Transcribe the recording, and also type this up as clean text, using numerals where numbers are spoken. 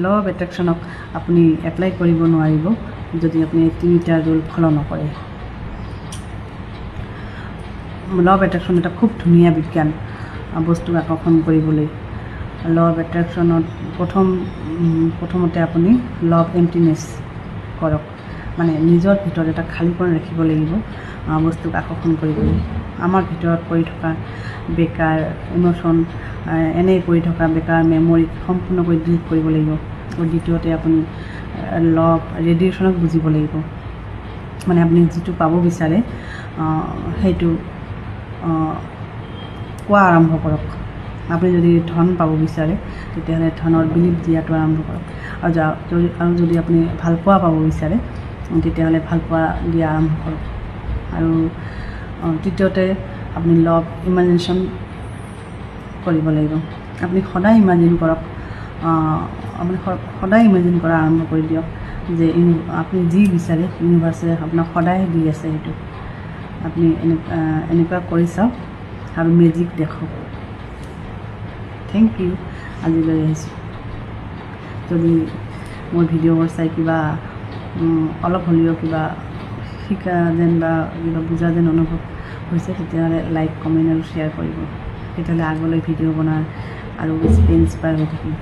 Law of এট্ৰেকশ্যনক আপুনি apply কৰিব নোৱাৰিব যদি আপুনি এই তিনিটা ৰুল ফ'ল' নকৰে। ল অফ এট্ৰেকশ্যন এটা খুব ধুনীয়া বিজ্ঞান বস্তুক আকৰ্ষণ কৰিবলৈ। ল অফ এট্ৰেকশ্যনত প্ৰথমতে আপুনি ল অফ এম্পটিনেছ কৰক, মানে নিজৰ ভিতৰত এটা খালীকৰণ ৰাখিব লাগিব বস্তুক আকৰ্ষণ কৰিবলৈ। আমাৰ ভিতৰত পৰি থকা বেকাৰ ইম'শ্যন, এনেই পৰি থকা বেকাৰ মেমৰি সম্পূৰ্ণকৈ ডিলিট কৰিব লাগিব। আৰু দ্বিতীয়তে আপুনি ল অফ ৰেডিয়েশ্যনক বুজিব লাগিব, মানে আপুনি যিটো পাব বিচাৰে সেইটো কোৱা আৰম্ভ কৰক। আপুনি যদি ধন পাব বিচাৰে তেতিয়াহ'লে ধনৰ বিলিভ দিয়াটো আৰম্ভ কৰক, আৰু যদি আপুনি ভালপোৱা পাব বিচাৰে তেতিয়াহ'লে ভালপোৱা দিয়া আৰম্ভ কৰক। আৰু তৃতীয়তে আপুনি ল অফ ইমাজিনেশ্যন কৰিব লাগিব। আপুনি সদায় ইমাজিন কৰক, আপুনি সদায় ইমাজিন কৰা আৰম্ভ কৰি দিয়ক যে আপুনি যি বিচাৰে ইউনিভাৰ্ছে আপোনাক সদায় দি আছে। সেইটো আপুনি এনেকুৱা কৰি চাওক আৰু মেজিক দেখক। Thank U. আজিলৈ আহিছোঁ। যদি মোৰ ভিডিঅ'বোৰ চাই কিবা অলপ হ'লেও কিবা শিকা যেন বা কিবা বুজা যেন অনুভৱ হৈছে তেতিয়াহ'লে লাইক, কমেণ্ট আৰু শ্বেয়াৰ কৰিব। তেতিয়াহ'লে আগলৈ ভিডিঅ' বনাৰ আৰু বেছিকৈ ইনস্পায়াৰ হৈ থাকিম।